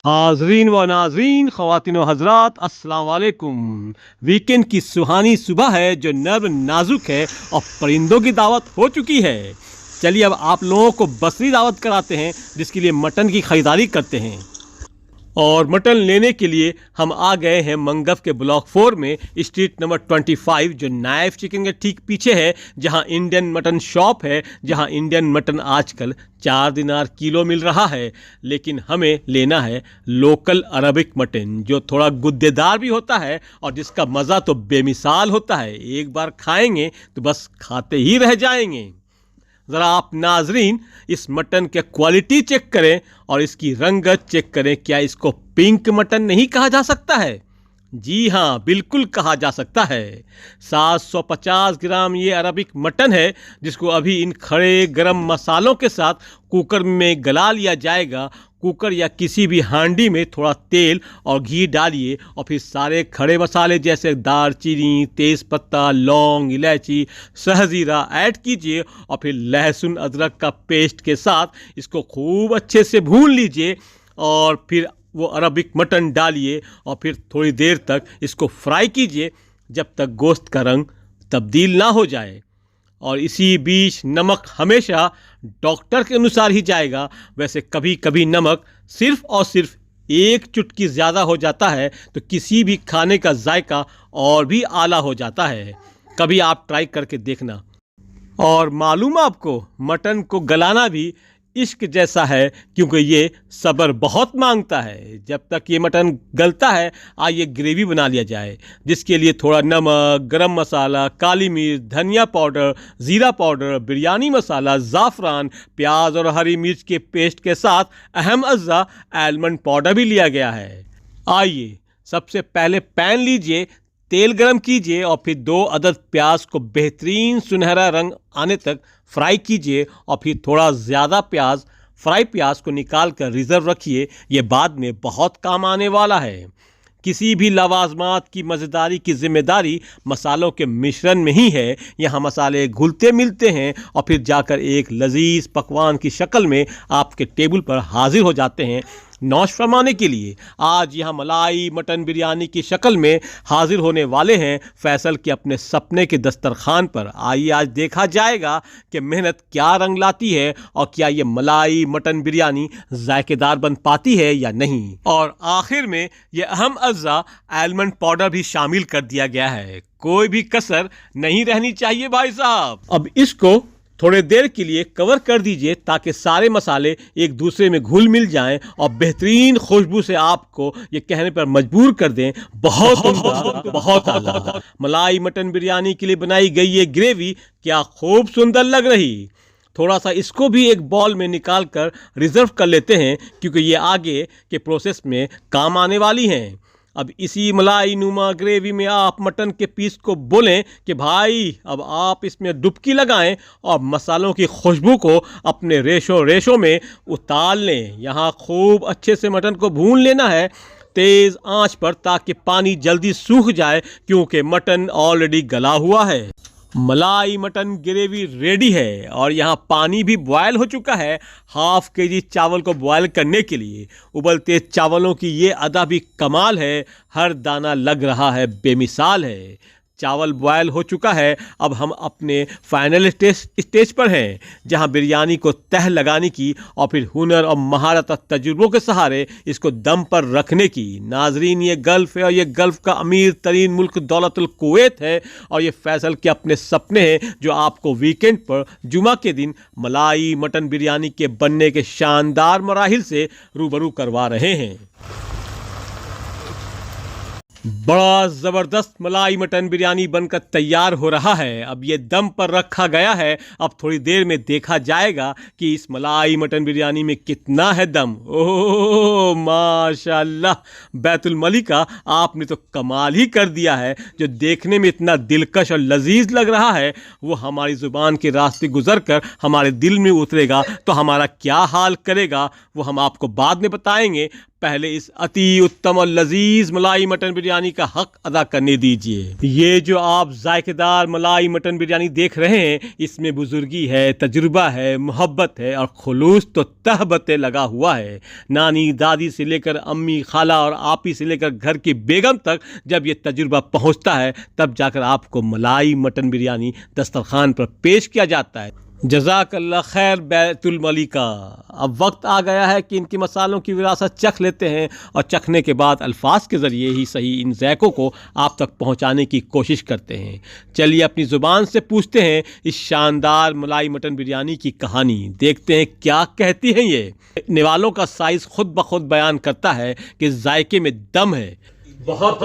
हाजरीन व नाजरीन, ख़वातीन व हज़रात, अस्सलाम वालेकुम। वीकेंड की सुहानी सुबह है जो नर्म नाजुक है और परिंदों की दावत हो चुकी है। चलिए अब आप लोगों को बसरी दावत कराते हैं, जिसके लिए मटन की ख़रीदारी करते हैं। और मटन लेने के लिए हम आ गए हैं मंगफ के ब्लॉक 4 में, स्ट्रीट नंबर 25, जो नाइफ चिकन के ठीक पीछे है, जहां इंडियन मटन शॉप है, जहां इंडियन मटन आजकल 4 दिनार किलो मिल रहा है। लेकिन हमें लेना है लोकल अरबिक मटन, जो थोड़ा गुद्देदार भी होता है और जिसका मज़ा तो बेमिसाल होता है। एक बार खाएंगे तो बस खाते ही रह जाएंगे। ज़रा आप नाजरीन इस मटन के क्वालिटी चेक करें और इसकी रंगत चेक करें। क्या इसको पिंक मटन नहीं कहा जा सकता है? जी हाँ, बिल्कुल कहा जा सकता है। 750 ग्राम ये अरबिक मटन है, जिसको अभी इन खड़े गरम मसालों के साथ कुकर में गला लिया जाएगा। कुकर या किसी भी हांडी में थोड़ा तेल और घी डालिए और फिर सारे खड़े मसाले जैसे दालचीनी, तेज़पत्ता, लौंग, इलायची, सहजीरा ऐड कीजिए और फिर लहसुन अदरक का पेस्ट के साथ इसको खूब अच्छे से भून लीजिए। और फिर वो अरबिक मटन डालिए और फिर थोड़ी देर तक इसको फ्राई कीजिए, जब तक गोश्त का रंग तब्दील ना हो जाए। और इसी बीच नमक हमेशा डॉक्टर के अनुसार ही जाएगा। वैसे कभी कभी नमक सिर्फ़ और सिर्फ एक चुटकी ज़्यादा हो जाता है तो किसी भी खाने का जायका और भी आला हो जाता है। कभी आप ट्राई करके देखना। और मालूम आपको, मटन को गलाना भी इश्क जैसा है, क्योंकि ये सब्र बहुत मांगता है। जब तक ये मटन गलता है, आइए ग्रेवी बना लिया जाए, जिसके लिए थोड़ा नमक, गरम मसाला, काली मिर्च, धनिया पाउडर, ज़ीरा पाउडर, बिरयानी मसाला, ज़ाफ़रान, प्याज और हरी मिर्च के पेस्ट के साथ अहम अज्जा आलमंड पाउडर भी लिया गया है। आइए सबसे पहले पैन लीजिए, तेल गरम कीजिए और फिर 2 अदद प्याज को बेहतरीन सुनहरा रंग आने तक फ्राई कीजिए। और फिर थोड़ा ज़्यादा फ्राई प्याज को निकाल कर रिज़र्व रखिए, ये बाद में बहुत काम आने वाला है। किसी भी लवाजमात की मज़ेदारी की ज़िम्मेदारी मसालों के मिश्रण में ही है। यहाँ मसाले घुलते मिलते हैं और फिर जाकर एक लजीज पकवान की शक्ल में आपके टेबल पर हाजिर हो जाते हैं। नौश फरमाने के लिए आज यहाँ मलाई मटन बिरयानी की शक्ल में हाजिर होने वाले हैं फैसल के अपने सपने के दस्तरखान पर। आइए आज देखा जाएगा कि मेहनत क्या रंग लाती है और क्या ये मलाई मटन बिरयानी जायकेदार बन पाती है या नहीं। और आखिर में ये अहम अज्जा आलमंड पाउडर भी शामिल कर दिया गया है। कोई भी कसर नहीं रहनी चाहिए भाई साहब। अब इसको थोड़े देर के लिए कवर कर दीजिए ताकि सारे मसाले एक दूसरे में घुल मिल जाएं और बेहतरीन खुशबू से आपको ये कहने पर मजबूर कर दें, बहुत उम्दा, बहुत आला। मलाई मटन बिरयानी के लिए बनाई गई ये ग्रेवी क्या खूब सुंदर लग रही। थोड़ा सा इसको भी एक बॉल में निकाल कर रिजर्व कर लेते हैं, क्योंकि ये आगे के प्रोसेस में काम आने वाली हैं। अब इसी मलाई नुमा ग्रेवी में आप मटन के पीस को बोलें कि भाई अब आप इसमें डुबकी लगाएं और मसालों की खुशबू को अपने रेशों में उतार लें। यहाँ खूब अच्छे से मटन को भून लेना है तेज़ आंच पर, ताकि पानी जल्दी सूख जाए, क्योंकि मटन ऑलरेडी गला हुआ है। मलाई मटन ग्रेवी रेडी है और यहाँ पानी भी बॉयल हो चुका है हाफ केजी चावल को बॉयल करने के लिए। उबलते चावलों की ये अदा भी कमाल है, हर दाना लग रहा है बेमिसाल है। चावल बॉयल हो चुका है। अब हम अपने फाइनल स्टेज पर हैं, जहां बिरयानी को तह लगाने की और फिर हुनर और महारत और तजुर्बों के सहारे इसको दम पर रखने की। नाजरीन, ये गल्फ़ है और ये गल्फ़ का अमीर तरीन मुल्क दौलतुल कुवैत है और ये फैसल के अपने सपने हैं जो आपको वीकेंड पर जुमा के दिन मलाई मटन बिरयानी के बनने के शानदार मराहिल से रूबरू करवा रहे हैं। बड़ा ज़बरदस्त मलाई मटन बिरयानी बनकर तैयार हो रहा है। अब ये दम पर रखा गया है। अब थोड़ी देर में देखा जाएगा कि इस मलाई मटन बिरयानी में कितना है दम। ओह माशाल्लाह, बैतुल मलिका, आपने तो कमाल ही कर दिया है। जो देखने में इतना दिलकश और लजीज लग रहा है, वो हमारी ज़ुबान के रास्ते गुजर कर हमारे दिल में उतरेगा तो हमारा क्या हाल करेगा, वो हम आपको बाद में बताएंगे। पहले इस अति उत्तम और लजीज मलाई मटन बिरयानी का हक अदा करने दीजिए। ये जो आप जायकेदार मलाई मटन बिरयानी देख रहे हैं, इसमें बुजुर्गी है, तजुर्बा है, मोहब्बत है और खुलूस तो तहबते लगा हुआ है। नानी दादी से लेकर अम्मी खाला और आपी से लेकर घर की बेगम तक जब ये तजुर्बा पहुंचता है, तब जाकर आपको मलाई मटन बिरयानी दस्तरखान पर पेश किया जाता है। जज़ाकल्लाह खैर बैतुल मलिका। अब वक्त आ गया है कि इनके मसालों की विरासत चख लेते हैं और चखने के बाद अल्फाज के ज़रिए ही सही इन ज़ायक़ों को आप तक पहुंचाने की कोशिश करते हैं। चलिए अपनी ज़ुबान से पूछते हैं इस शानदार मलाई मटन बिरयानी की कहानी, देखते हैं क्या कहती हैं ये। निवालों का साइज़ खुद ब खुद बयान करता है कि जायके में दम है, बहुत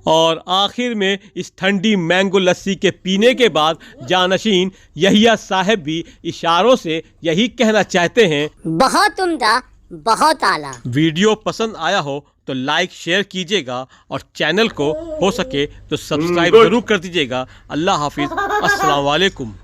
और आखिर में इस ठंडी मैंगो लस्सी के पीने के बाद जानशीन यहिया साहब भी इशारों से यही कहना चाहते हैं, बहुत उम्दा, बहुत आला। वीडियो पसंद आया हो तो लाइक शेयर कीजिएगा और चैनल को हो सके तो सब्सक्राइब जरूर कर दीजिएगा। अल्लाह हाफिज, अस्सलाम वालेकुम।